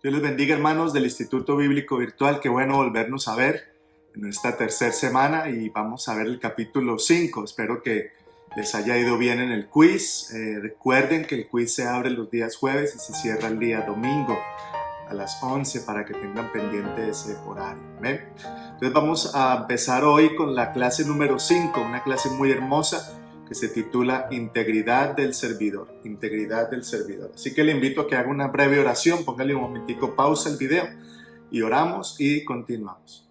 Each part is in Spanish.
Dios les bendiga, hermanos del Instituto Bíblico Virtual. Qué bueno volvernos a ver en esta tercera semana y vamos a ver el capítulo 5. Espero que les haya ido bien en el quiz. Recuerden que el quiz se abre los días jueves y se cierra el día domingo a las 11 para que tengan pendiente ese horario. ¿Ven? Entonces vamos a empezar hoy con la clase número 5, una clase muy hermosa que se titula Integridad del Servidor. Integridad del Servidor. Así que le invito a que haga una breve oración, póngale un momentico pausa al video y oramos y continuamos.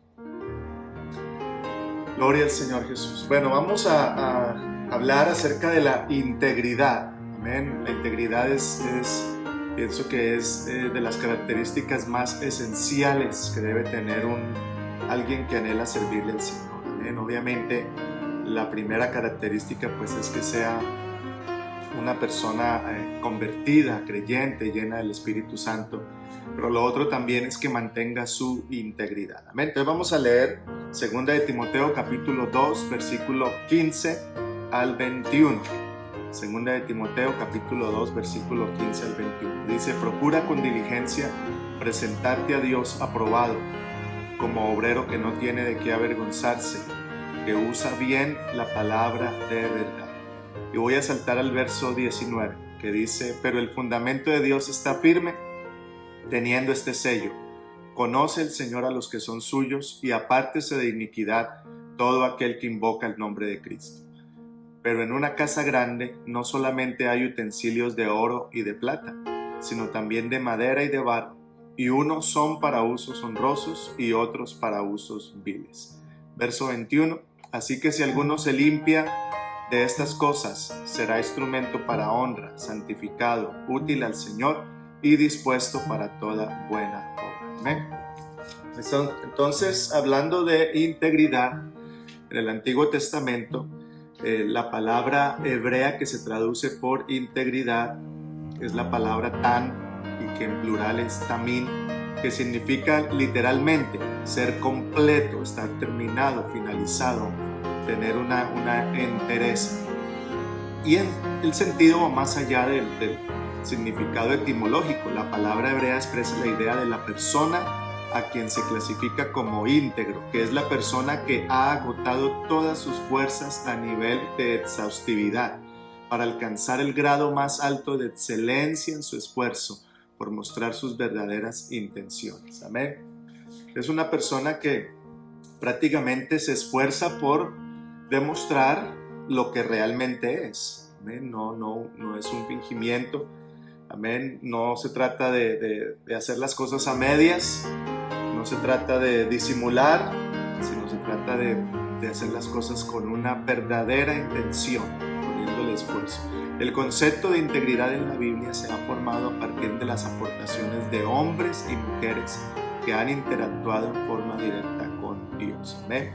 Gloria al Señor Jesús. Bueno, vamos a hablar acerca de la integridad. Amén. La integridad pienso que es de las características más esenciales que debe tener alguien que anhela servirle al Señor. Amén. Obviamente, la primera característica pues es que sea una persona convertida, creyente, llena del Espíritu Santo. Pero lo otro también es que mantenga su integridad. Amén. Entonces vamos a leer 2 de Timoteo capítulo 2 versículo 15 al 21. 2 de Timoteo capítulo 2 versículo 15 al 21. Dice: procura con diligencia presentarte a Dios aprobado, como obrero que no tiene de qué avergonzarse, que usa bien la palabra de verdad. Y voy a saltar al verso 19, que dice: pero el fundamento de Dios está firme, teniendo este sello: conoce el Señor a los que son suyos, y apártese de iniquidad todo aquel que invoca el nombre de Cristo. Pero en una casa grande no solamente hay utensilios de oro y de plata, sino también de madera y de barro, y unos son para usos honrosos y otros para usos viles. Verso 21. Así que si alguno se limpia de estas cosas, será instrumento para honra, santificado, útil al Señor y dispuesto para toda buena obra. Amén. Entonces, hablando de integridad, en el Antiguo Testamento, la palabra hebrea que se traduce por integridad es la palabra tan, y que en plural es tamín, que significa literalmente ser completo, estar terminado, finalizado, tener una entereza. Y en el sentido va más allá del significado etimológico. La palabra hebrea expresa la idea de la persona a quien se clasifica como íntegro, que es la persona que ha agotado todas sus fuerzas a nivel de exhaustividad para alcanzar el grado más alto de excelencia en su esfuerzo por mostrar sus verdaderas intenciones. Amén. Es una persona que prácticamente se esfuerza por demostrar lo que realmente es. Amén. No es un fingimiento. Amén. No se trata de hacer las cosas a medias, no se trata de disimular, sino se trata de hacer las cosas con una verdadera intención, poniendo el esfuerzo. El concepto de integridad en la Biblia se ha formado a partir de las aportaciones de hombres y mujeres que han interactuado en forma directa con Dios. Amén.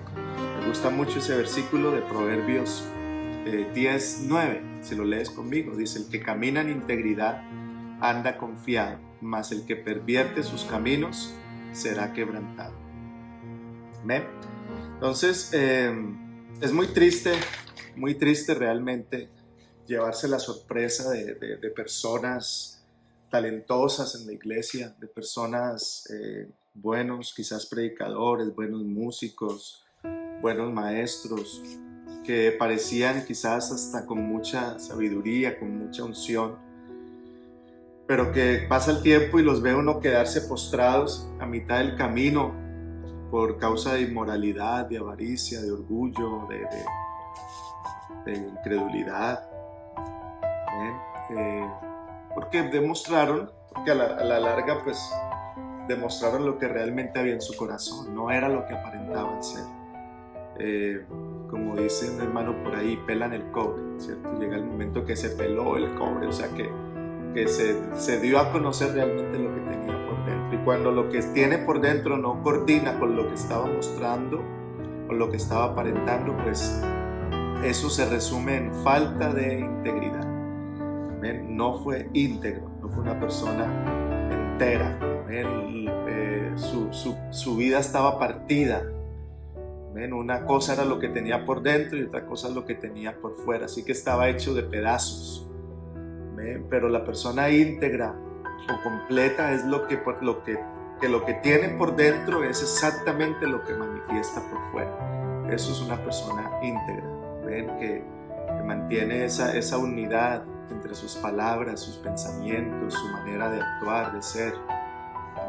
Me gusta mucho ese versículo de Proverbios 10:9. Si lo lees conmigo, dice: el que camina en integridad anda confiado, mas el que pervierte sus caminos será quebrantado. Amén. Entonces, es muy triste realmente llevarse la sorpresa de personas talentosas en la iglesia, de personas buenos, quizás predicadores, buenos músicos, buenos maestros, que parecían quizás hasta con mucha sabiduría, con mucha unción, pero que pasa el tiempo y los ve uno quedarse postrados a mitad del camino por causa de inmoralidad, de avaricia, de orgullo, de incredulidad. Porque a la larga pues demostraron lo que realmente había en su corazón, no era lo que aparentaban ser. Como dice un hermano por ahí, pelan el cobre, ¿cierto? Llega el momento que se peló el cobre, o sea que se dio a conocer realmente lo que tenía por dentro. Y cuando lo que tiene por dentro no coordina con lo que estaba mostrando o lo que estaba aparentando, pues eso se resume en falta de integridad. Amén. No fue íntegro, no fue una persona entera. Su vida estaba partida. Amén. Una cosa era lo que tenía por dentro y otra cosa es lo que tenía por fuera. Así que estaba hecho de pedazos. Amén. Pero la persona íntegra o completa es lo que tiene por dentro es exactamente lo que manifiesta por fuera. Eso es una persona íntegra, ¿ven? Que mantiene esa unidad entre sus palabras, sus pensamientos, su manera de actuar, de ser,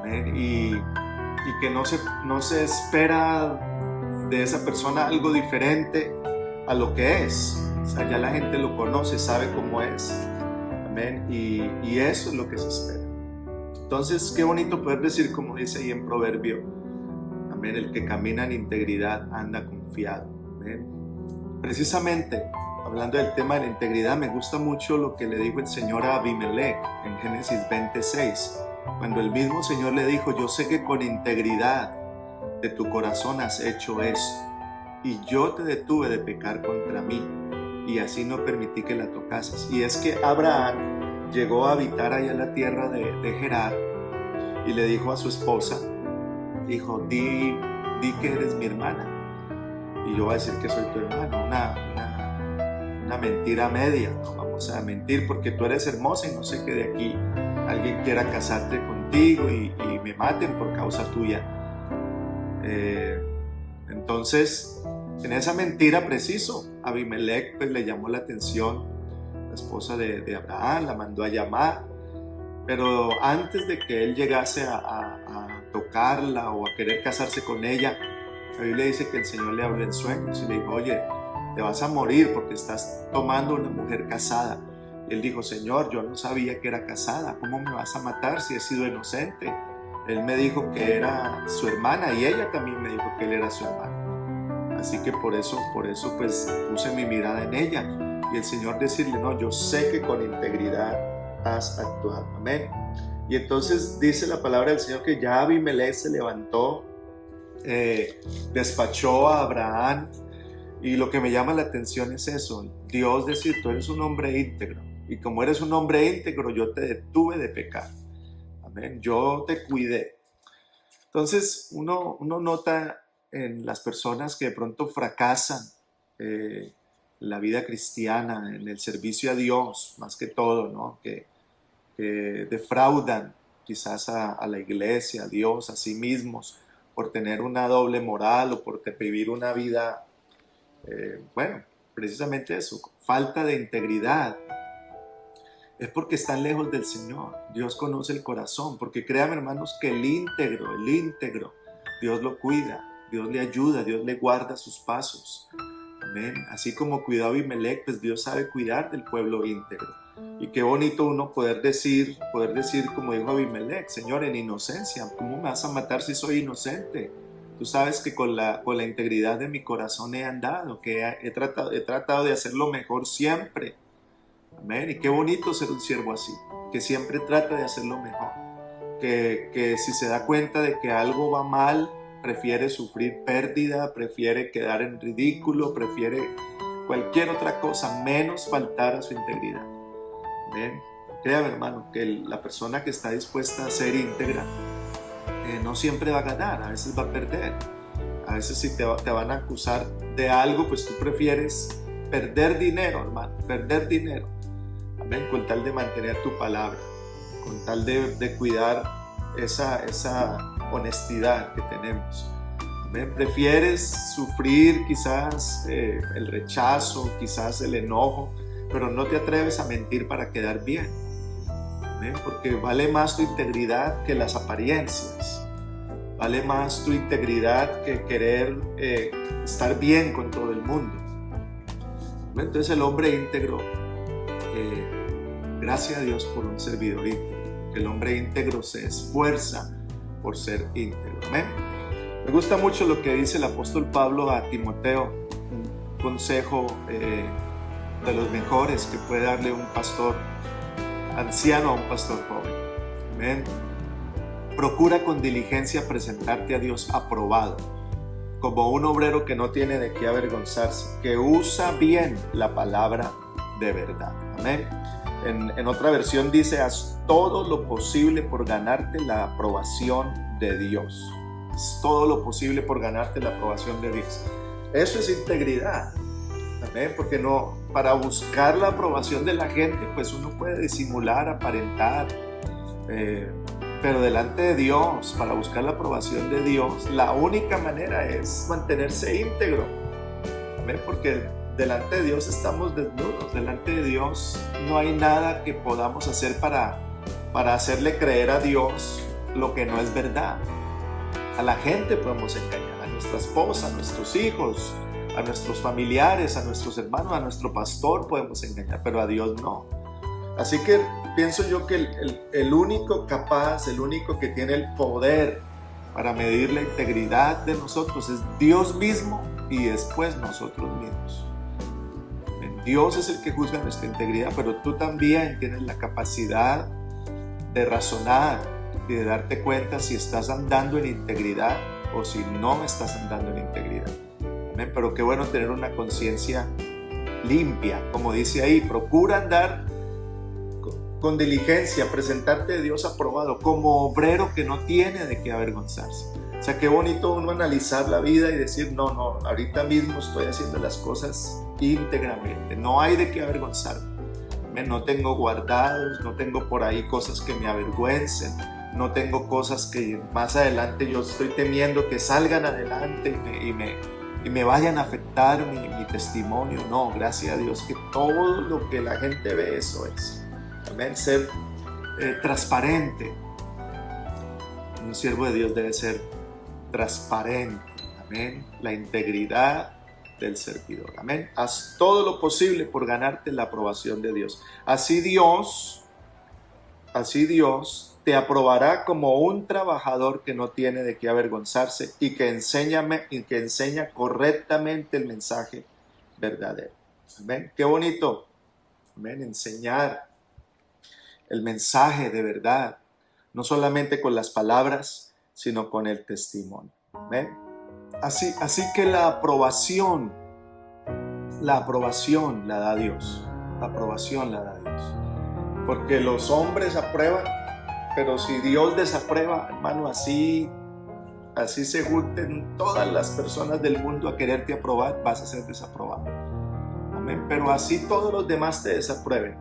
¿ven? Y que no se espera de esa persona algo diferente a lo que es. O sea, ya la gente lo conoce, sabe cómo es. Amén. Y eso es lo que se espera. Entonces, qué bonito poder decir, como dice ahí en Proverbio, amén, el que camina en integridad anda confiado. Amén. Precisamente, hablando del tema de la integridad, me gusta mucho lo que le dijo el Señor a Abimelech en Génesis 26, cuando el mismo Señor le dijo: yo sé que con integridad de tu corazón has hecho esto, y yo te detuve de pecar contra mí, y así no permití que la tocases. Y es que Abraham llegó a habitar allá en la tierra de Gerar, y le dijo a su esposa, dijo: di que eres mi hermana, y yo voy a decir que soy tu hermano. Una mentira media, no vamos a mentir porque tú eres hermosa y no sé que de aquí alguien quiera casarte contigo y me maten por causa tuya. Entonces, en esa mentira preciso, Abimelech pues le llamó la atención, la esposa de Abraham, la mandó a llamar, pero antes de que él llegase a tocarla o a querer casarse con ella, la Biblia dice que el Señor le habló en sueños y le dijo: oye, te vas a morir porque estás tomando una mujer casada. Y él dijo: Señor, yo no sabía que era casada, ¿cómo me vas a matar si he sido inocente? Él me dijo que era su hermana y ella también me dijo que él era su hermano. Así que por eso pues puse mi mirada en ella. Y el Señor decirle: no, yo sé que con integridad has actuado. Amén. Y entonces dice la palabra del Señor que ya Abimelech se levantó, despachó a Abraham. Y lo que me llama la atención es eso: Dios decir, tú eres un hombre íntegro, y como eres un hombre íntegro, yo te detuve de pecar. Amén. Yo te cuidé. Entonces uno nota en las personas que de pronto fracasan la vida cristiana, en el servicio a Dios, más que todo, ¿no? Que defraudan quizás a la iglesia, a Dios, a sí mismos, por tener una doble moral o por vivir una vida, precisamente eso, falta de integridad. Es porque están lejos del Señor. Dios conoce el corazón, porque créanme, hermanos, que el íntegro, Dios lo cuida, Dios le ayuda, Dios le guarda sus pasos. Amén. Así como cuidó a Abimelech, pues Dios sabe cuidar del pueblo íntegro. Y qué bonito uno poder decir como dijo Abimelech: Señor, en inocencia, ¿cómo me vas a matar si soy inocente? Tú sabes que con la integridad de mi corazón he andado, que he tratado de hacer lo mejor siempre. Amén. Y qué bonito ser un siervo así, que siempre trata de hacer lo mejor, que si se da cuenta de que algo va mal, prefiere sufrir pérdida, prefiere quedar en ridículo, prefiere cualquier otra cosa menos faltar a su integridad. Amén. Créame, hermano, que la persona que está dispuesta a ser íntegra no siempre va a ganar, a veces va a perder. A veces si te van a acusar de algo, pues tú prefieres perder dinero, hermano, perder dinero. Amén. Con tal de mantener tu palabra, con tal de cuidar esa honestidad que tenemos. Amén. Prefieres sufrir quizás el rechazo, quizás el enojo, pero no te atreves a mentir para quedar bien. Amén. Porque vale más tu integridad que las apariencias. Vale más tu integridad que querer estar bien con todo el mundo. Amén. Entonces el hombre íntegro, gracias a Dios por un servidor íntegro, que el hombre íntegro se esfuerza por ser íntegro. Amén. Me gusta mucho lo que dice el apóstol Pablo a Timoteo, un consejo de los mejores que puede darle un pastor anciano a un pastor joven. Amén. Procura con diligencia presentarte a Dios aprobado, como un obrero que no tiene de qué avergonzarse, que usa bien la palabra de verdad. Amén. En otra versión dice: haz todo lo posible por ganarte la aprobación de Dios. Haz todo lo posible por ganarte la aprobación de Dios. Eso es integridad. Amén. Porque no, para buscar la aprobación de la gente, pues uno puede disimular, aparentar, Pero delante de Dios, para buscar la aprobación de Dios, la única manera es mantenerse íntegro. ¿Ven? Porque delante de Dios estamos desnudos. Delante de Dios no hay nada que podamos hacer para hacerle creer a Dios lo que no es verdad. A la gente podemos engañar, a nuestra esposa, a nuestros hijos, a nuestros familiares, a nuestros hermanos, a nuestro pastor podemos engañar, pero a Dios no. Así que pienso yo que el único capaz, el único que tiene el poder para medir la integridad de nosotros es Dios mismo y después nosotros mismos. Dios es el que juzga nuestra integridad, pero tú también tienes la capacidad de razonar y de darte cuenta si estás andando en integridad o si no estás andando en integridad. Amén. Pero qué bueno tener una conciencia limpia, como dice ahí, procura andar con diligencia, presentarte a Dios aprobado, como obrero que no tiene de qué avergonzarse. O sea, qué bonito uno analizar la vida y decir, no, ahorita mismo estoy haciendo las cosas íntegramente, no hay de qué avergonzarme. No tengo guardados, no tengo por ahí cosas que me avergüencen, no tengo cosas que más adelante yo estoy temiendo que salgan adelante y me vayan a afectar mi testimonio. No, gracias a Dios que todo lo que la gente ve, eso es. Amén. Ser transparente. Un siervo de Dios debe ser transparente. Amén. La integridad del servidor. Amén. Haz todo lo posible por ganarte la aprobación de Dios. Así Dios te aprobará como un trabajador que no tiene de qué avergonzarse y que enseña correctamente el mensaje verdadero. Amén. Qué bonito. Amén. Enseñar el mensaje de verdad, no solamente con las palabras, sino con el testimonio. Amén. Así que la aprobación la da Dios. La aprobación la da Dios. Porque los hombres aprueban, pero si Dios desaprueba, hermano, así se junten todas las personas del mundo a quererte aprobar, vas a ser desaprobado. Amén. Pero así todos los demás te desaprueben.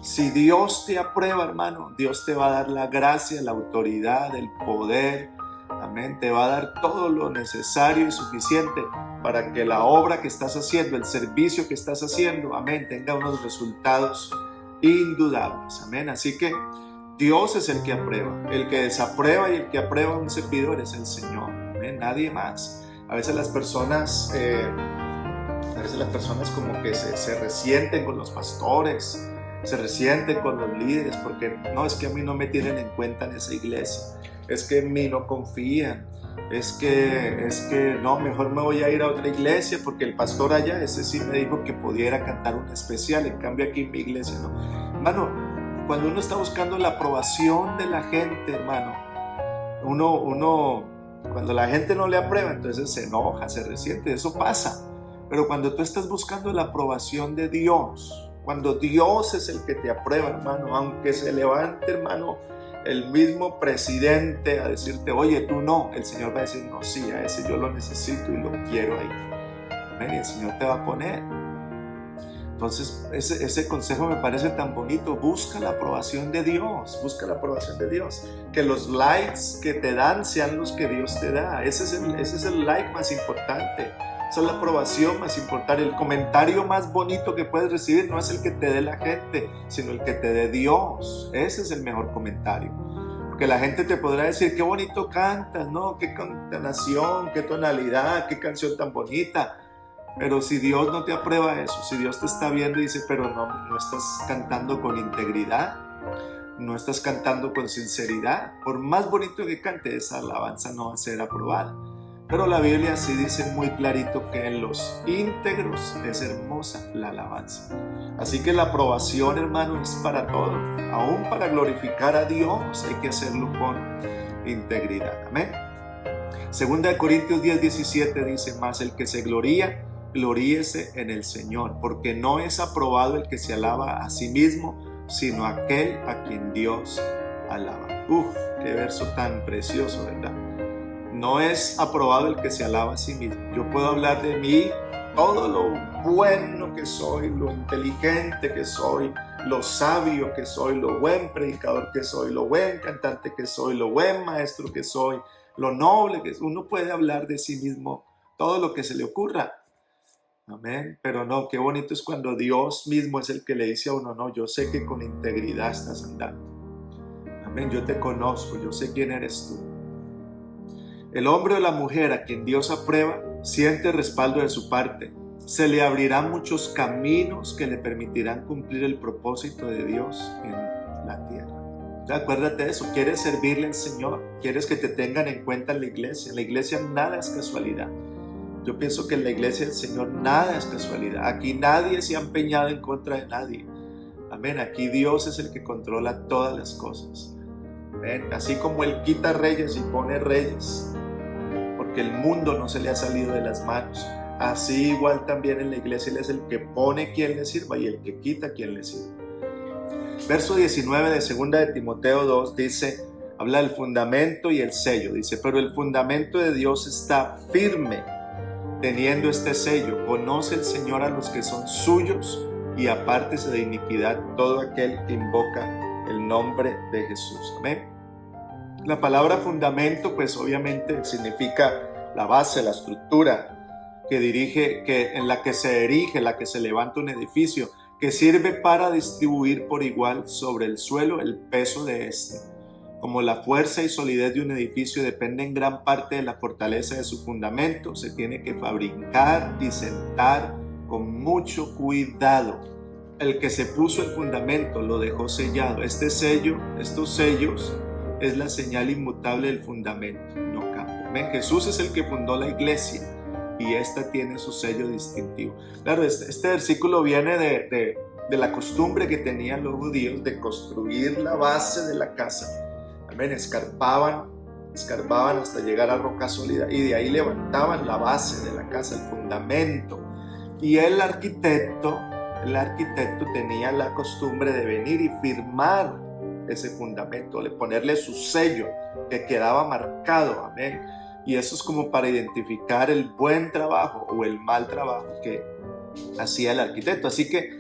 Si Dios te aprueba, hermano, Dios te va a dar la gracia, la autoridad, el poder. Amén. Te va a dar todo lo necesario y suficiente para que la obra que estás haciendo, el servicio que estás haciendo, amén, tenga unos resultados indudables. Amén. Así que Dios es el que aprueba. El que desaprueba y el que aprueba a un servidor es el Señor. Amén. Nadie más. A veces las personas como que se resienten con los pastores, se resienten con los líderes porque no, es que a mí no me tienen en cuenta en esa iglesia. Es que en mí no confían, es que no, mejor me voy a ir a otra iglesia porque el pastor allá, ese sí me dijo que pudiera cantar un especial, en cambio aquí en mi iglesia no. Hermano, cuando uno está buscando la aprobación de la gente, hermano, cuando la gente no le aprueba, entonces se enoja, se resiente, eso pasa. Pero cuando tú estás buscando la aprobación de Dios, cuando Dios es el que te aprueba, hermano, aunque se levante, hermano, el mismo presidente a decirte, oye, tú no, el Señor va a decir, no, sí, a ese yo lo necesito y lo quiero ahí. Amén. Y el Señor te va a poner. Entonces, ese consejo me parece tan bonito. Busca la aprobación de Dios, busca la aprobación de Dios. Que los likes que te dan sean los que Dios te da. Ese es el like más importante. Esa es la aprobación más importante. El comentario más bonito que puedes recibir no es el que te dé la gente, sino el que te dé Dios. Ese es el mejor comentario. Porque la gente te podrá decir, qué bonito cantas, ¿no? Qué entonación, qué tonalidad, qué canción tan bonita. Pero si Dios no te aprueba eso, si Dios te está viendo y dice, pero no estás cantando con integridad, no estás cantando con sinceridad, por más bonito que cante, esa alabanza no va a ser aprobada. Pero la Biblia sí dice muy clarito que en los íntegros es hermosa la alabanza. Así que la aprobación, hermano, es para todo. Aún para glorificar a Dios hay que hacerlo con integridad. Amén. Segunda de Corintios 10:17 dice, más el que se gloría, gloríese en el Señor, porque no es aprobado el que se alaba a sí mismo, sino aquel a quien Dios alaba. Qué verso tan precioso, ¿verdad? No es aprobado el que se alaba a sí mismo. Yo puedo hablar de mí todo bueno que soy, lo inteligente que soy, lo sabio que soy, lo buen predicador que soy, lo buen cantante que soy, lo buen maestro que soy, lo noble que soy. Uno puede hablar de sí mismo todo lo que se le ocurra. Amén. Pero no, qué bonito es cuando Dios mismo es el que le dice a uno, no, yo sé que con integridad estás andando. Amén. Yo te conozco, yo sé quién eres tú. El hombre o la mujer a quien Dios aprueba siente respaldo de su parte. Se le abrirán muchos caminos que le permitirán cumplir el propósito de Dios en la tierra. Acuérdate de eso, quieres servirle al Señor, quieres que te tengan en cuenta en la iglesia. En la iglesia nada es casualidad. Yo pienso que en la iglesia del Señor nada es casualidad. Aquí nadie se ha empeñado en contra de nadie. Amén. Aquí Dios es el que controla todas las cosas. Amén. Así como Él quita reyes y pone reyes, porque el mundo no se le ha salido de las manos. Así igual también en la iglesia Él es el que pone quien le sirva y el que quita quien le sirva. Verso 19 de 2 de Timoteo 2 dice, habla del fundamento y el sello. Dice, pero el fundamento de Dios está firme, teniendo este sello. Conoce el Señor a los que son suyos y apártese de iniquidad todo aquel que invoca el nombre de Jesús. Amén. La palabra fundamento, pues obviamente significa la base, la estructura en la que se erige, en la que se levanta un edificio, que sirve para distribuir por igual sobre el suelo el peso de este. Como la fuerza y solidez de un edificio depende en gran parte de la fortaleza de su fundamento, se tiene que fabricar y sentar con mucho cuidado. El que se puso el fundamento lo dejó sellado. Estos sellos, es la señal inmutable del fundamento, no cambia. Amén. Jesús es el que fundó la iglesia y esta tiene su sello distintivo. Claro, este versículo viene de la costumbre que tenían los judíos de construir la base de la casa. Amén. Escarbaban hasta llegar a roca sólida y de ahí levantaban la base de la casa, el fundamento. Y el arquitecto tenía la costumbre de venir y firmar ese fundamento, de ponerle su sello que quedaba marcado. Amén. Y eso es como para identificar el buen trabajo o el mal trabajo que hacía el arquitecto. Así que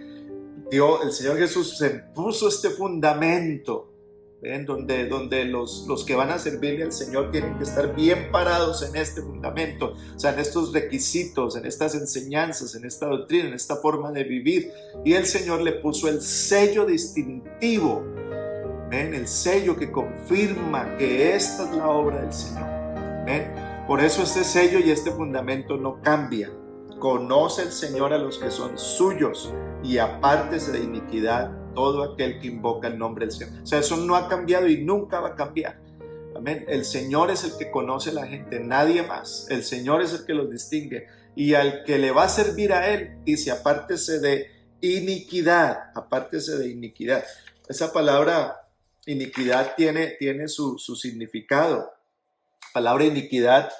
el Señor Jesús se puso este fundamento, ¿ven? Donde los que van a servirle al Señor tienen que estar bien parados en este fundamento, o sea, en estos requisitos, en estas enseñanzas, en esta doctrina, en esta forma de vivir. Y el Señor le puso el sello distintivo, ¿ven? El sello que confirma que esta es la obra del Señor. ¿Ven? Por eso este sello y este fundamento no cambian. Conoce el Señor a los que son suyos y apártese de iniquidad todo aquel que invoca el nombre del Señor. O sea, eso no ha cambiado y nunca va a cambiar. Amén. El Señor es el que conoce a la gente, nadie más. El Señor es el que los distingue. Y al que le va a servir a Él, dice, apártese de iniquidad. Apártese de iniquidad. Esa palabra iniquidad tiene su significado. La palabra iniquidad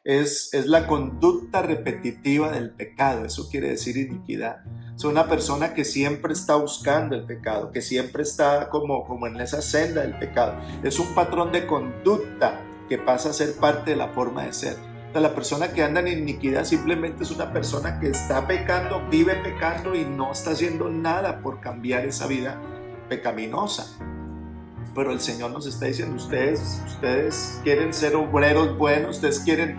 es la conducta repetitiva del pecado. Eso quiere decir iniquidad. Es una persona que siempre está buscando el pecado, que siempre está como en esa senda del pecado. Es un patrón de conducta que pasa a ser parte de la forma de ser. Entonces, la persona que anda en iniquidad simplemente es una persona que está pecando, vive pecando y no está haciendo nada por cambiar esa vida pecaminosa. Pero el Señor nos está diciendo, ustedes quieren ser obreros buenos, ustedes quieren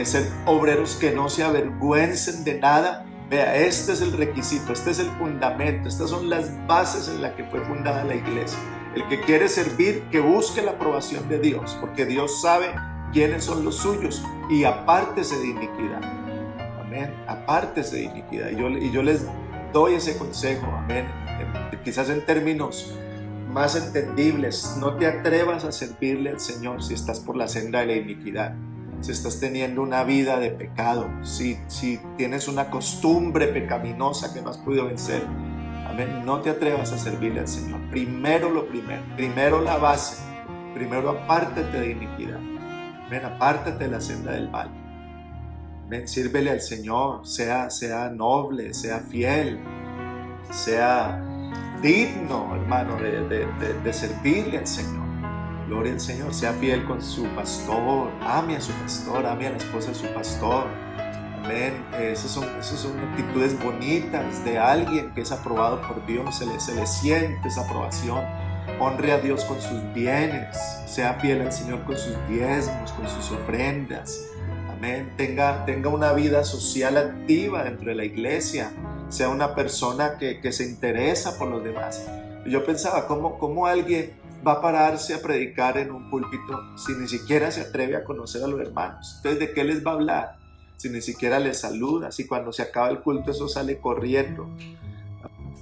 ser obreros que no se avergüencen de nada. Vea, este es el requisito, este es el fundamento, estas son las bases en las que fue fundada la iglesia. El que quiere servir, que busque la aprobación de Dios, porque Dios sabe quiénes son los suyos, y apártese de iniquidad. Amén. Apártese de iniquidad. Y yo les doy ese consejo, amén. Quizás en términos más entendibles, no te atrevas a servirle al Señor si estás por la senda de la iniquidad, si estás teniendo una vida de pecado, si tienes una costumbre pecaminosa que no has podido vencer. Amén. No te atrevas a servirle al Señor. Primero la base. Primero apártate de iniquidad. Amén. Apártate de la senda del mal. Amén. Sírvele al Señor. Sea noble, sea fiel, sea digno, hermano, de servirle al Señor. Gloria al Señor. Sea fiel con su pastor. Ame a su pastor, ame a la esposa de su pastor. Amén. Esas son actitudes bonitas de alguien que es aprobado por Dios. Se le siente esa aprobación. Honre a Dios con sus bienes. Sea fiel al Señor con sus diezmos, con sus ofrendas. Amén. Tenga una vida social activa dentro de la iglesia. Sea una persona que se interesa por los demás. Yo pensaba, ¿cómo alguien va a pararse a predicar en un púlpito si ni siquiera se atreve a conocer a los hermanos? Entonces, ¿de qué les va a hablar? Si ni siquiera les saluda, si cuando se acaba el culto eso sale corriendo.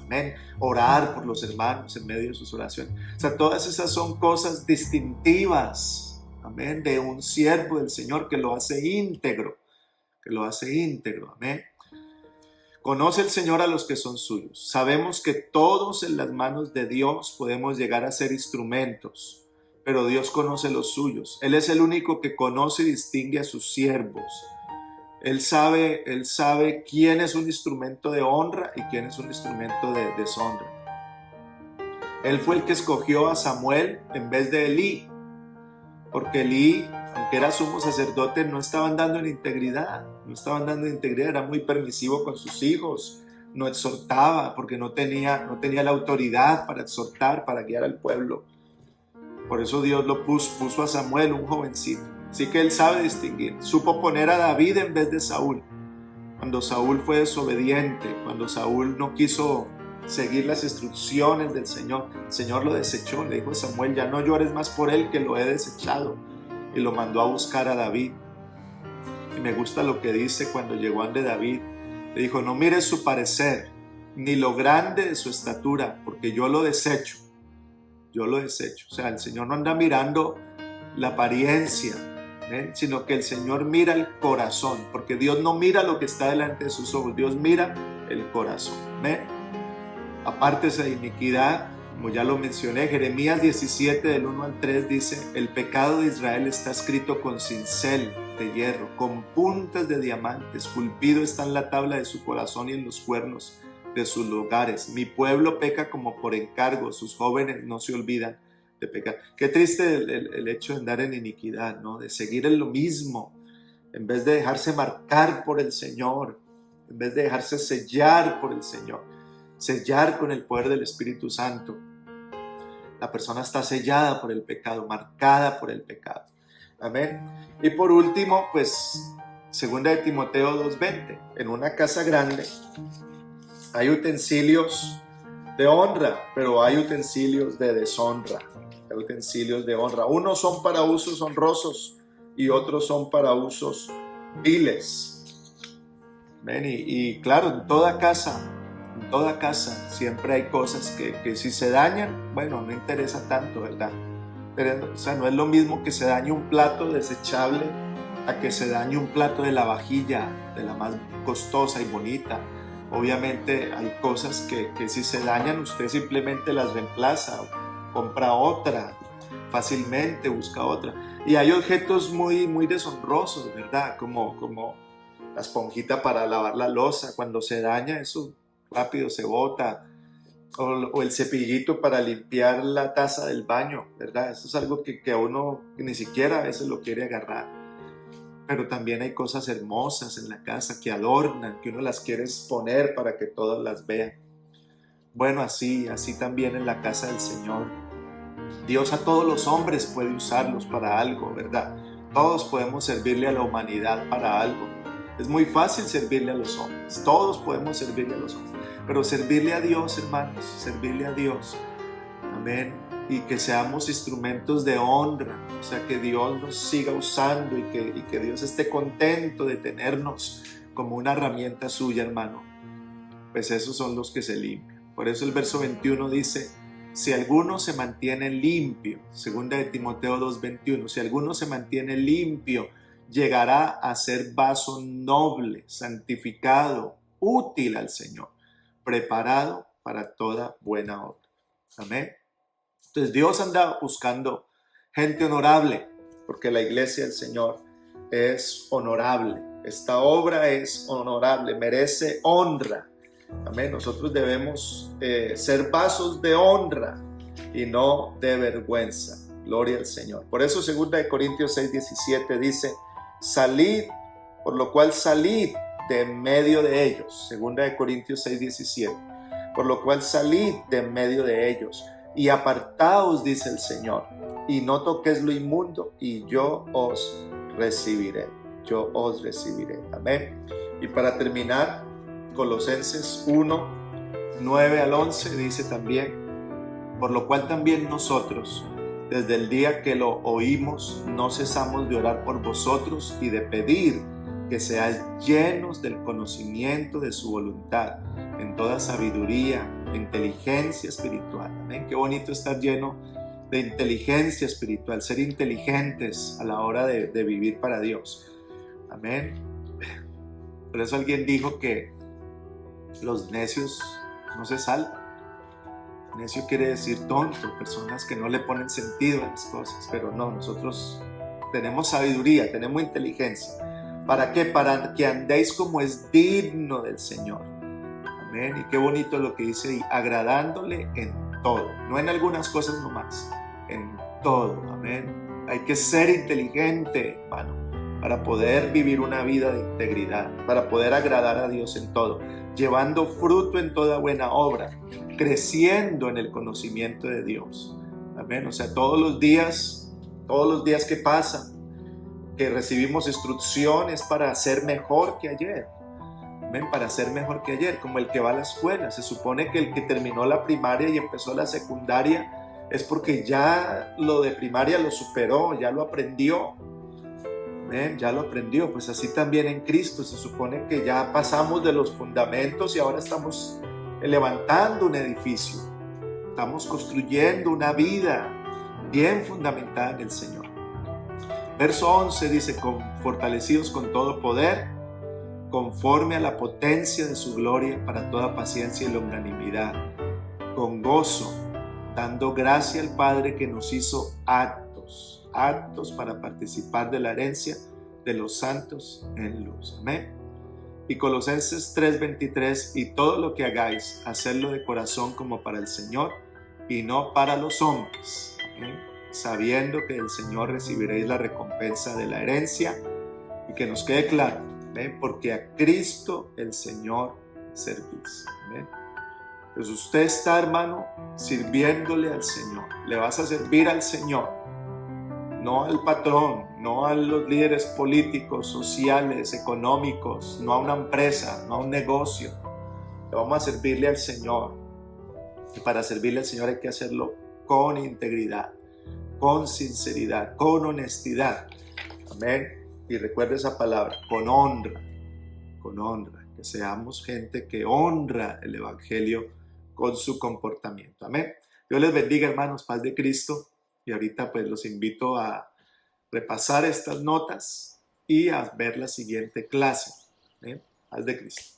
Amén. Orar por los hermanos en medio de sus oraciones. O sea, todas esas son cosas distintivas, amén, de un siervo del Señor que lo hace íntegro, amén. Conoce el Señor a los que son suyos. Sabemos que todos en las manos de Dios podemos llegar a ser instrumentos, pero Dios conoce los suyos. Él es el único que conoce y distingue a sus siervos. Él sabe quién es un instrumento de honra y quién es un instrumento de deshonra. Él fue el que escogió a Samuel en vez de Elí, porque Elí, aunque era sumo sacerdote, no estaba andando en integridad, era muy permisivo con sus hijos, no exhortaba porque no tenía la autoridad para exhortar, para guiar al pueblo. Por eso Dios lo puso a Samuel, un jovencito. Así que él sabe distinguir. Supo poner a David en vez de Saúl. Cuando Saúl fue desobediente, cuando Saúl no quiso seguir las instrucciones del Señor, el Señor lo desechó. Le dijo a Samuel, ya no llores más por él, que lo he desechado. Y lo mandó a buscar a David. Y me gusta lo que dice cuando llegó ante David. Le dijo, no mires su parecer, ni lo grande de su estatura, porque yo lo desecho. O sea, el Señor no anda mirando la apariencia, ¿ven? Sino que el Señor mira el corazón, porque Dios no mira lo que está delante de sus ojos, Dios mira el corazón. ¿Ven? Apártese de iniquidad, como ya lo mencioné, Jeremías 17 del 1 al 3 dice, el pecado de Israel está escrito con cincel de hierro, con puntas de diamantes, esculpido está en la tabla de su corazón y en los cuernos de sus lugares. Mi pueblo peca como por encargo, sus jóvenes no se olvidan de pecar. Qué triste el hecho de andar en iniquidad, ¿no? De seguir en lo mismo, en vez de dejarse marcar por el Señor, en vez de dejarse sellar por el Señor, sellar con el poder del Espíritu Santo. La persona está sellada por el pecado, marcada por el pecado. Amén. Y por último, pues, 2 de Timoteo 2:20, en una casa grande hay utensilios de honra, pero hay utensilios de deshonra. Hay utensilios de honra. Unos son para usos honrosos y otros son para usos viles. ¿Ven? Y claro, en toda casa siempre hay cosas que si se dañan, bueno, no interesa tanto, ¿verdad? Pero, o sea, no es lo mismo que se dañe un plato desechable a que se dañe un plato de la vajilla, de la más costosa y bonita. Obviamente hay cosas que si se dañan usted simplemente las reemplaza, compra otra, fácilmente busca otra. Y hay objetos muy, muy deshonrosos, ¿verdad? Como la esponjita para lavar la loza, cuando se daña eso rápido se bota, o el cepillito para limpiar la taza del baño, ¿verdad? Eso es algo que a uno ni siquiera a veces lo quiere agarrar. Pero también hay cosas hermosas en la casa que adornan, que uno las quiere exponer para que todos las vean. Bueno, así también en la casa del Señor. Dios a todos los hombres puede usarlos para algo, ¿verdad? Todos podemos servirle a la humanidad para algo. Es muy fácil servirle a los hombres. Todos podemos servirle a los hombres. Pero servirle a Dios, hermanos, servirle a Dios. Amén. Y que seamos instrumentos de honra, o sea, que Dios nos siga usando y que Dios esté contento de tenernos como una herramienta suya, hermano. Pues esos son los que se limpian. Por eso el verso 21 dice, si alguno se mantiene limpio, 2 de Timoteo 2:21, si alguno se mantiene limpio, llegará a ser vaso noble, santificado, útil al Señor, preparado para toda buena obra. Amén. Entonces Dios anda buscando gente honorable, porque la iglesia del Señor es honorable. Esta obra es honorable, merece honra. Amén. Nosotros debemos ser vasos de honra y no de vergüenza. Gloria al Señor. Por eso 2 de Corintios 6:17 dice, salid, por lo cual salid de en medio de ellos. 2 Corintios 6:17. Por lo cual salid de en medio de ellos y apartaos, dice el Señor, y no toquéis lo inmundo, y yo os recibiré. Yo os recibiré. Amén. Y para terminar, Colosenses 1, 9 al 11 dice también: por lo cual también nosotros, desde el día que lo oímos, no cesamos de orar por vosotros y de pedir que seáis llenos del conocimiento de su voluntad, en toda sabiduría e inteligencia espiritual. Amén. Qué bonito estar lleno de inteligencia espiritual, ser inteligentes a la hora de vivir para Dios. Amén. Por eso alguien dijo que los necios no se salvan. Necio quiere decir tonto, personas que no le ponen sentido a las cosas, pero no, nosotros tenemos sabiduría, tenemos inteligencia. ¿Para qué? Para que andéis como es digno del Señor. Amén. Y qué bonito lo que dice ahí, agradándole en todo, no en algunas cosas nomás, en todo. Amén. Hay que ser inteligente, hermano, para poder vivir una vida de integridad, para poder agradar a Dios en todo, llevando fruto en toda buena obra, creciendo en el conocimiento de Dios. Amén. O sea, todos los días que pasan, que recibimos instrucciones para ser mejor que ayer. Amén. Para ser mejor que ayer, como el que va a la escuela. Se supone que el que terminó la primaria y empezó la secundaria es porque ya lo de primaria lo superó, ya lo aprendió. Amén. Ya lo aprendió. Pues así también en Cristo se supone que ya pasamos de los fundamentos y ahora estamos levantando un edificio. Estamos construyendo una vida bien fundamentada en el Señor. Verso 11 dice: fortalecidos con todo poder, conforme a la potencia de su gloria, para toda paciencia y longanimidad, con gozo, dando gracia al Padre que nos hizo aptos para participar de la herencia de los santos en luz. Amén. Y Colosenses 3:23: y todo lo que hagáis, hacedlo de corazón como para el Señor y no para los hombres. Amén. Sabiendo que del Señor recibiréis la recompensa de la herencia. Y que nos quede claro, ¿ven? Porque a Cristo el Señor servís. ¿Ven? Entonces usted está, hermano, sirviéndole al Señor. Le vas a servir al Señor, no al patrón, no a los líderes políticos, sociales, económicos, no a una empresa, no a un negocio. Le vamos a servirle al Señor. Y para servirle al Señor hay que hacerlo con integridad, con sinceridad, con honestidad. Amén. Y recuerde esa palabra, con honra, que seamos gente que honra el Evangelio con su comportamiento. Amén. Dios les bendiga, hermanos, paz de Cristo. Y ahorita pues los invito a repasar estas notas y a ver la siguiente clase. Amén. Paz de Cristo.